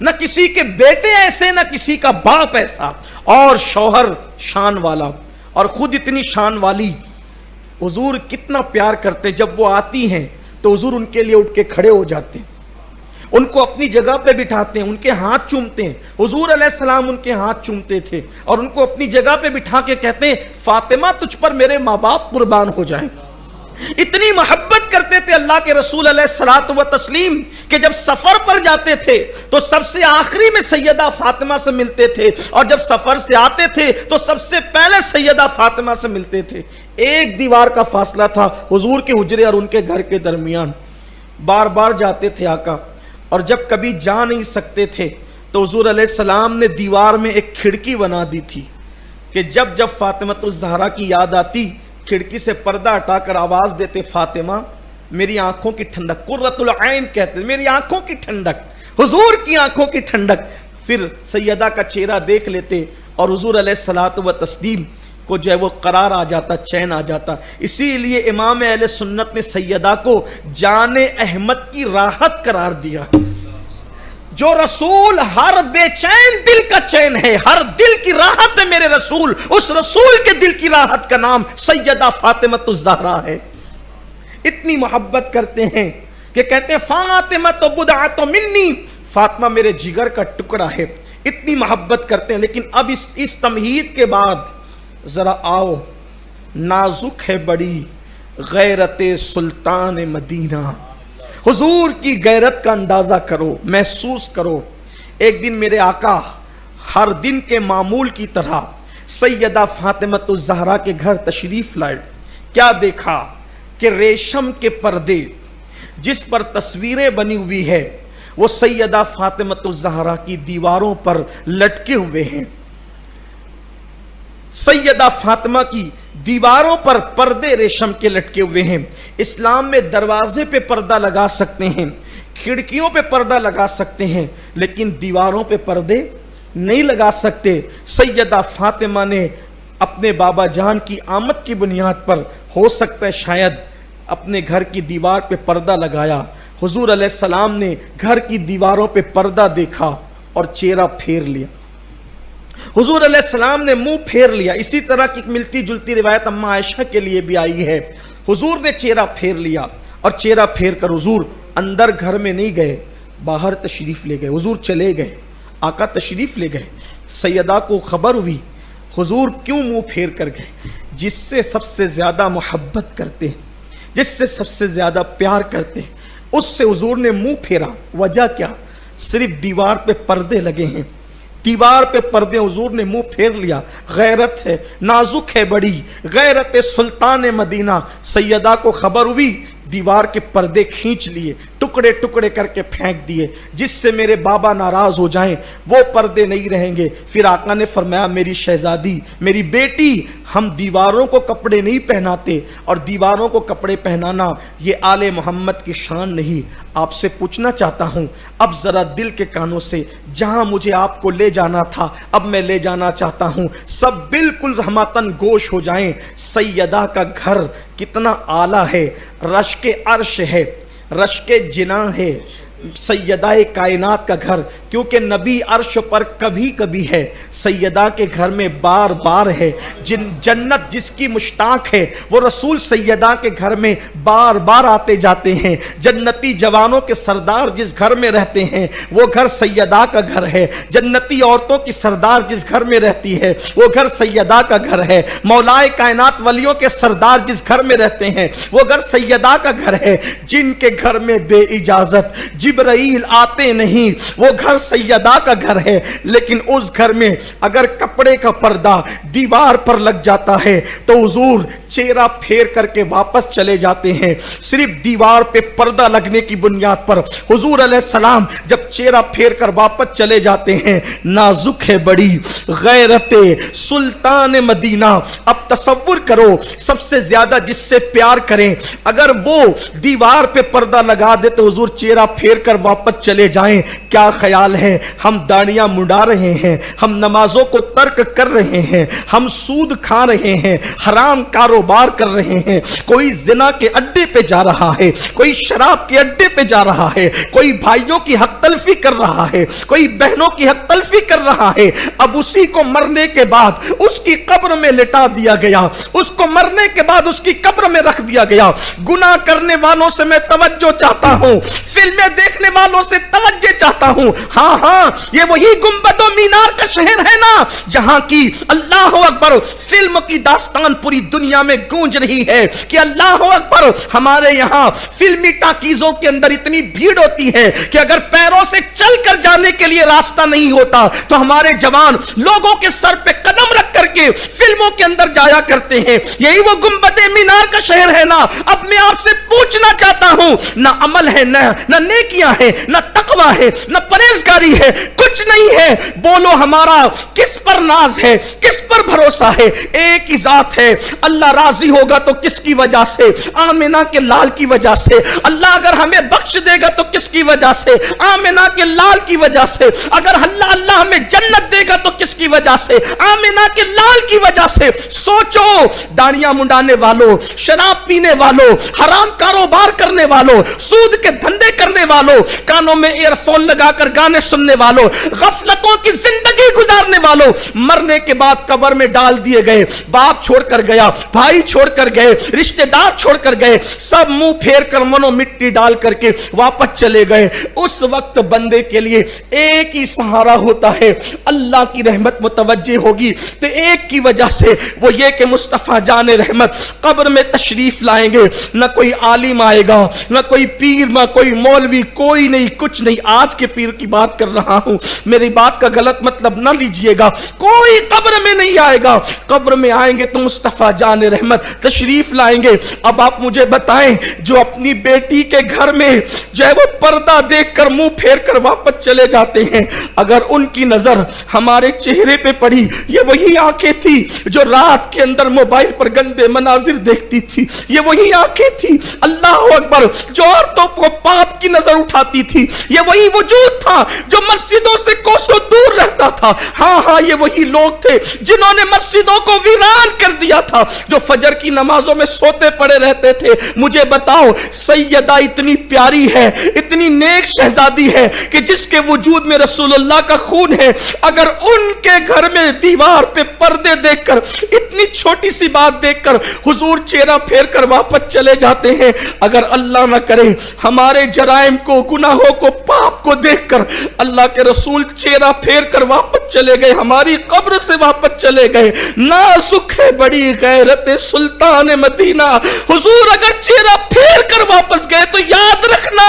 نہ کسی کے بیٹے ایسے، نہ کسی کا باپ ایسا، اور شوہر شان والا اور خود اتنی شان والی۔ حضور کتنا پیار کرتے، جب وہ آتی ہیں تو حضور ان کے لیے اٹھ کے کھڑے ہو جاتے ہیں، ان کو اپنی جگہ پہ بٹھاتے ہیں، ان کے ہاتھ چومتے ہیں۔ حضور علیہ السلام ان کے ہاتھ چومتے تھے اور ان کو اپنی جگہ پہ بٹھا کے کہتے ہیں فاطمہ تجھ پر میرے ماں باپ قربان ہو جائیں۔ اتنی محبت کرتے تھے اللہ کے رسول علیہ الصلوۃ والتسلیم کہ جب سفر پر جاتے تھے تو سب سے آخری میں سیدہ فاطمہ سے ملتے تھے، اور جب سفر سے آتے تھے تو سب سے پہلے سیدہ فاطمہ سے ملتے تھے۔ ایک دیوار کا فاصلہ تھا حضور کے حجرے اور ان کے گھر کے درمیان۔ بار بار جاتے تھے آقا، اور جب کبھی جا نہیں سکتے تھے تو حضور علیہ السلام نے دیوار میں ایک کھڑکی بنا دی تھی کہ جب جب فاطمۃ الزہرا کی یاد آتی کھڑکی سے پردہ ہٹا کر آواز دیتے فاطمہ میری آنکھوں کی ٹھنڈک، قرۃ العین کہتے میری آنکھوں کی ٹھنڈک، حضور کی آنکھوں کی ٹھنڈک۔ پھر سیدہ کا چہرہ دیکھ لیتے اور حضور علیہ الصلوۃ والتسلیم کو جو ہے وہ قرار آ جاتا، چین آ جاتا۔ اسی لیے امام اہل سنت نے سیدہ کو جان احمد کی راحت قرار دیا۔ جو رسول ہر بے چین دل کا چین ہے، ہر دل کی راحت ہے میرے رسول، اس رسول کے دل کی راحت کا نام سیدہ فاطمۃ الزہرا ہے۔ اتنی محبت کرتے ہیں کہ کہتے ہیں فاطمہ تو بضعۃ منی، فاطمہ میرے جگر کا ٹکڑا ہے۔ اتنی محبت کرتے ہیں، لیکن اب اس تمہید کے بعد ذرا آؤ، نازک ہے بڑی غیرت سلطان مدینہ۔ حضور کی غیرت کا اندازہ کرو، محسوس کرو۔ ایک دن میرے آقا ہر دن کے معمول کی طرح سیدہ فاطمۃ الزہرا کے گھر تشریف لائے۔ کیا دیکھا کہ ریشم کے پردے جس پر تصویریں بنی ہوئی ہے وہ سیدہ فاطمۃ الزہرا کی دیواروں پر لٹکے ہوئے ہیں۔ سیدہ فاطمہ کی دیواروں پر پردے ریشم کے لٹکے ہوئے ہیں۔ اسلام میں دروازے پہ پردہ لگا سکتے ہیں، کھڑکیوں پہ پردہ لگا سکتے ہیں، لیکن دیواروں پہ پردے نہیں لگا سکتے۔ سیدہ فاطمہ نے اپنے بابا جان کی آمد کی بنیاد پر ہو سکتا ہے شاید اپنے گھر کی دیوار پہ پردہ لگایا۔ حضور علیہ السلام نے گھر کی دیواروں پہ پردہ دیکھا اور چہرہ پھیر لیا۔ حضور علیہ السلام نے منہ پھیر لیا۔ اسی طرح کی ملتی جلتی روایت اماں عائشہ کے لیے بھی آئی ہے۔ حضور نے چہرہ پھیر لیا اور چہرہ پھیر کر حضور اندر گھر میں نہیں گئے، باہر تشریف لے گئے۔ حضور چلے گئے، آقا تشریف لے گئے۔ سیدہ کو خبر ہوئی حضور کیوں منہ پھیر کر گئے؟ جس سے سب سے زیادہ محبت کرتے ہیں، جس سے سب سے زیادہ پیار کرتے ہیں، اس سے حضور نے منہ پھیرا۔ وجہ کیا؟ صرف دیوار پہ پردے لگے ہیں، دیوار پہ پردے، حضور نے منہ پھیر لیا۔ غیرت ہے، نازک ہے بڑی غیرت سلطان مدینہ۔ سیدہ کو خبر ہوئی، دیوار کے پردے کھینچ لیے، ٹکڑے ٹکڑے کر کے پھینک دیے، جس سے میرے بابا ناراض ہو جائیں وہ پردے نہیں رہیں گے۔ پھر آقا نے فرمایا میری شہزادی، میری بیٹی، ہم دیواروں کو کپڑے نہیں پہناتے، اور دیواروں کو کپڑے پہنانا یہ آل محمد کی شان نہیں۔ آپ سے پوچھنا چاہتا ہوں اب ذرا دل کے کانوں سے، جہاں مجھے آپ کو لے جانا تھا اب میں لے جانا چاہتا ہوں، سب بالکل ہماتن گوش ہو جائیں۔ سیدہ کا گھر کتنا اعلیٰ ہے، رشک عرش ہے، رشک جناح ہے، سیدہ کائنات کا گھر، کیونکہ نبی عرش پر کبھی کبھی ہے، سیدہ کے گھر میں بار بار ہے۔ جنت جس کی مشتاق ہے وہ رسول سیدہ کے گھر میں بار بار آتے جاتے ہیں۔ جنتی جوانوں کے سردار جس گھر میں رہتے ہیں وہ گھر سیدہ کا گھر ہے۔ جنتی عورتوں کی سردار جس گھر میں رہتی ہے وہ گھر سیدہ کا گھر ہے۔ مولائے کائنات ولیوں کے سردار جس گھر میں رہتے ہیں وہ گھر سیدہ کا گھر ہے۔ جن کے گھر میں بے اجازت جبرائیل آتے نہیں وہ گھر سیدہ کا گھر ہے۔ لیکن اس گھر میں اگر کپڑے کا پردہ دیوار پر لگ جاتا ہے تو حضور چہرہ پھیر کر کے واپس چلے جاتے ہیں۔ صرف دیوار پہ پردہ لگنے کی بنیاد پر حضور علیہ السلام جب چہرہ پھیر کر واپس چلے جاتے ہیں۔ نازک ہے بڑی غیرت سلطان مدینہ۔ اب تصور کرو سب سے زیادہ جس سے پیار کریں اگر وہ دیوار پہ پردہ لگا دے تو حضور چہرہ پھیر کر واپس چلے جائیں، کیا خیال ہے؟ ہم داڑیاں مڈا رہے ہیں، ہم نمازوں کو ترک کر رہے ہیں، ہم سود کھا رہے ہیں، حرام کاروبار کاروبار کر رہے ہیں، کوئی زنا کے اڈے پہ جا رہا ہے، کوئی شراب کے اڈے پہ جا رہا ہے، کوئی بھائیوں کی حق تلفی کر رہا ہے، کوئی بہنوں کی حق تلفی کر رہا ہے، اب اسی کو مرنے کے بعد اس کی قبر میں لٹا دیا گیا، اس کو مرنے کے بعد اس کی قبر میں رکھ دیا گیا۔ گناہ کرنے والوں سے میں توجہ چاہتا ہوں، فلمیں دیکھنے والوں سے توجہ چاہتا ہوں۔ ہاں ہاں، یہ وہی گنبد و مینار کا شہر ہے نا جہاں کی اللہ اکبر فلم کی داستان پوری دنیا میں گونج رہی ہے کہ اللہ اکبر، ہمارے یہاں فلمی ٹاکیزوں کے اندر اتنی بھیڑ ہوتی ہے کہ اگر پیروں سے چل کر جانے کے لیے راستہ نہیں ہوتا تو ہمارے جوان لوگوں کے سر پہ قدم رکھ کر کے فلموں کے اندر جایا کرتے ہیں۔ یہی وہ گنبد مینار کا شہر ہے نا۔ اب میں آپ سے پوچھنا چاہتا ہوں، نہ عمل ہے، نہ نیکیاں ہے، نہ تقوی ہے، نہ پرہیزگاری ہے، کچھ نہیں ہے۔ بولو ہمارا کس پر ناز ہے، کس پر بھروسہ ہے؟ ایک ہی ذات ہے۔ اللہ راضی ہوگا تو کس کی وجہ سے؟ آمنہ کے لال کی وجہ سے۔ اللہ اگر ہمیں بخش دے گا تو کس کی وجہ سے؟ آمنہ کے لال کی وجہ سے۔ اگر اللہ ہمیں جنت دے گا تو کس کی وجہ سے؟ آمنہ کے لال کی وجہ سے۔ سوچو، داڑیاں منڈانے والوں، شراب پینے والوں، حرام کاروبار کرنے والوں، سود کے دھندے کرنے والوں، کانوں میں ایئر فون لگا کر گانے سننے والوں، غفلتوں کی زندگی گزارنے والوں، مرنے کے بعد قبر میں ڈال دیے گئے۔ باپ چھوڑ کر گیا، بھائی چھوڑ کر گئے، رشتہ دار چھوڑ کر گئے، سب منہ پھیر کر منو مٹی ڈال کر کے واپس چلے گئے۔ اس وقت بندے کے لیے ایک ہی سہارا ہوتا ہے، اللہ کی رحمت متوجہ ہوگی تو ایک کی وجہ سے وہ یہ کہ مصطفیٰ جان رحمت قبر میں تشریف لائیں گے۔ نہ کوئی عالم آئے گا، نہ کوئی پیر، نہ کوئی مولوی، کوئی نہیں، کچھ نہیں۔ آج کے پیر کی بات کر رہا ہوں، میری بات کا غلط مطلب نہ لیجئے گا۔ کوئی قبر میں نہیں آئے گا، قبر میں آئیں گے تو مصطفیٰ جان رحمت تشریف لائیں گے۔ اب آپ مجھے بتائیں، جو اپنی بیٹی کے گھر میں جو ہے وہ پردہ دیکھ کر منہ پھیر کر واپس چلے جاتے ہیں، اگر ان کی نظر ہمارے چہرے پہ پڑی، یہ وہی آنکھیں تھی جو رات کے اندر موبائل پر گندے مناظر دیکھتی تھی، یہ وہی آنکھیں تھی اللہ اکبر جو عورتوں کو پاپ کی نظر اٹھاتی تھی، یہ وہی وجود تھا جو مسجدوں سے کوسوں دور رہتا تھا۔ ہاں ہاں، یہ وہی لوگ تھے جنہوں نے مسجدوں کو ویران کر دیا تھا، جو فجر کی نمازوں میں سوتے پڑے رہتے تھے۔ مجھے بتاؤ، سیدہ اتنی پیاری ہے، اتنی نیک شہزادی ہے کہ جس کے وجود میں رسول اللہ کا خون ہے، اگر ان کے گھر میں دیوار پہ پردے دیکھ کر، اتنی چھوٹی سی بات دیکھ کر حضور چہرہ پھیر کر واپس چلے جاتے ہیں، اگر اللہ نہ کرے ہمارے جرائم کو، گناہوں کو، پاپ کو دیکھ کر اللہ کے رسول چہرہ پھیر کر واپس چلے گئے، ہماری قبر سے واپس چلے گئے، نازک ہے بڑی غیرت سلطان مدینہ۔ حضور اگر چہرہ پھیر کر واپس گئے تو یاد رکھنا،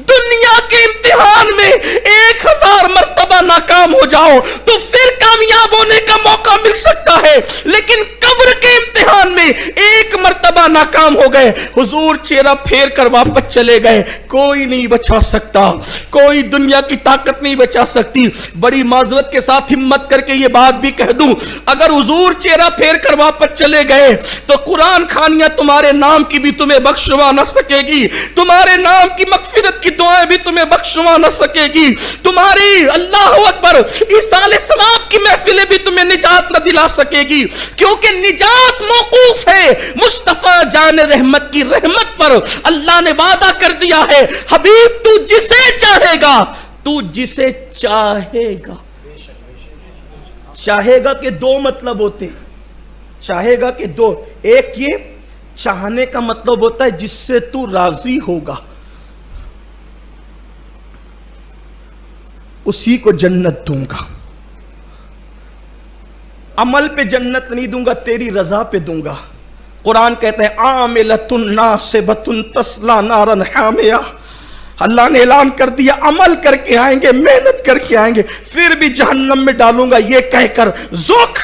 دنیا کے امتحان میں 1000 مرتبہ ناکام ہو جاؤ تو پھر کامیاب ہونے کا موقع مل سکتا ہے، لیکن قبر کے امتحان میں 1 مرتبہ ناکام ہو گئے، حضور چہرہ پھیر کر واپس چلے گئے، کوئی نہیں بچا سکتا، کوئی دنیا کی طاقت نہیں بچا سکتی۔ بڑی معذرت کے ساتھ ہمت کر کے یہ بات بھی کہہ دوں، اگر حضور چہرہ پھیر کر واپس چلے گئے تو قرآن خوانیاں تمہارے نام کی بھی تمہیں بخشوا نہ سکے گی، تمہارے نام کی مغفرت کی دعائیں بھی تمہیں بخشوا نہ سکے گی، تمہاری اللہ اکبر عیسیٰ علیہ السلام کی محفلیں بھی تمہیں نجات نہ دلا سکے گی، کیونکہ نجات موقوف ہے مصطفیٰ جان رحمت کی رحمت پر۔ اللہ نے وعدہ کر دیا ہے، حبیب تو جسے چاہے گا، تو جسے چاہے گا۔ چاہے گا کے 2 مطلب ہوتے ہیں، چاہے گا کہ 2، ایک یہ چاہنے کا مطلب ہوتا ہے جس سے تو راضی ہوگا، اسی کو جنت دوں گا، عمل پہ جنت نہیں دوں گا، تیری رضا پہ دوں گا۔ قرآن کہتا ہے عاملۃ ناصبۃ تصلی نارا حامیہ، اللہ نے اعلان کر دیا عمل کر کے آئیں گے، محنت کر کے آئیں گے، پھر بھی جہنم میں ڈالوں گا، یہ کہہ کر ذوق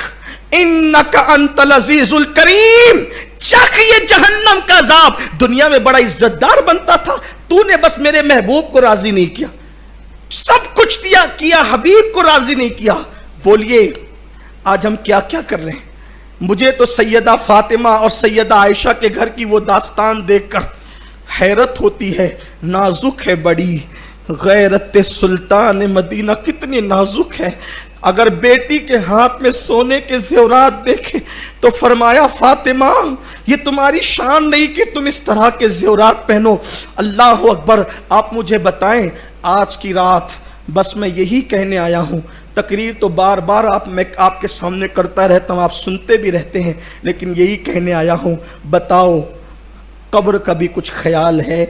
انک انت العزیز الکریم، چکھ یہ جہنم کا عذاب۔ دنیا میں بڑا عزت دار بنتا تھا، تو نے بس میرے محبوب کو راضی نہیں کیا، سب کچھ دیا کیا، حبیب کو راضی نہیں کیا۔ بولیے آج ہم کیا کیا کر رہے ہیں؟ مجھے تو سیدہ فاطمہ اور سیدہ عائشہ کے گھر کی وہ داستان دیکھ کر حیرت ہوتی ہے، نازک ہے بڑی، غیرت سلطان مدینہ کتنی نازک ہے. اگر بیٹی کے ہاتھ میں سونے کے زیورات دیکھیں تو فرمایا فاطمہ یہ تمہاری شان نہیں کہ تم اس طرح کے زیورات پہنو. اللہ اکبر. آپ مجھے بتائیں آج کی رات بس میں یہی کہنے آیا ہوں. تقریر تو بار بار میں آپ کے سامنے کرتا رہتا ہوں, آپ سنتے بھی رہتے ہیں, لیکن یہی کہنے آیا ہوں, بتاؤ قبر کا بھی کچھ خیال ہے؟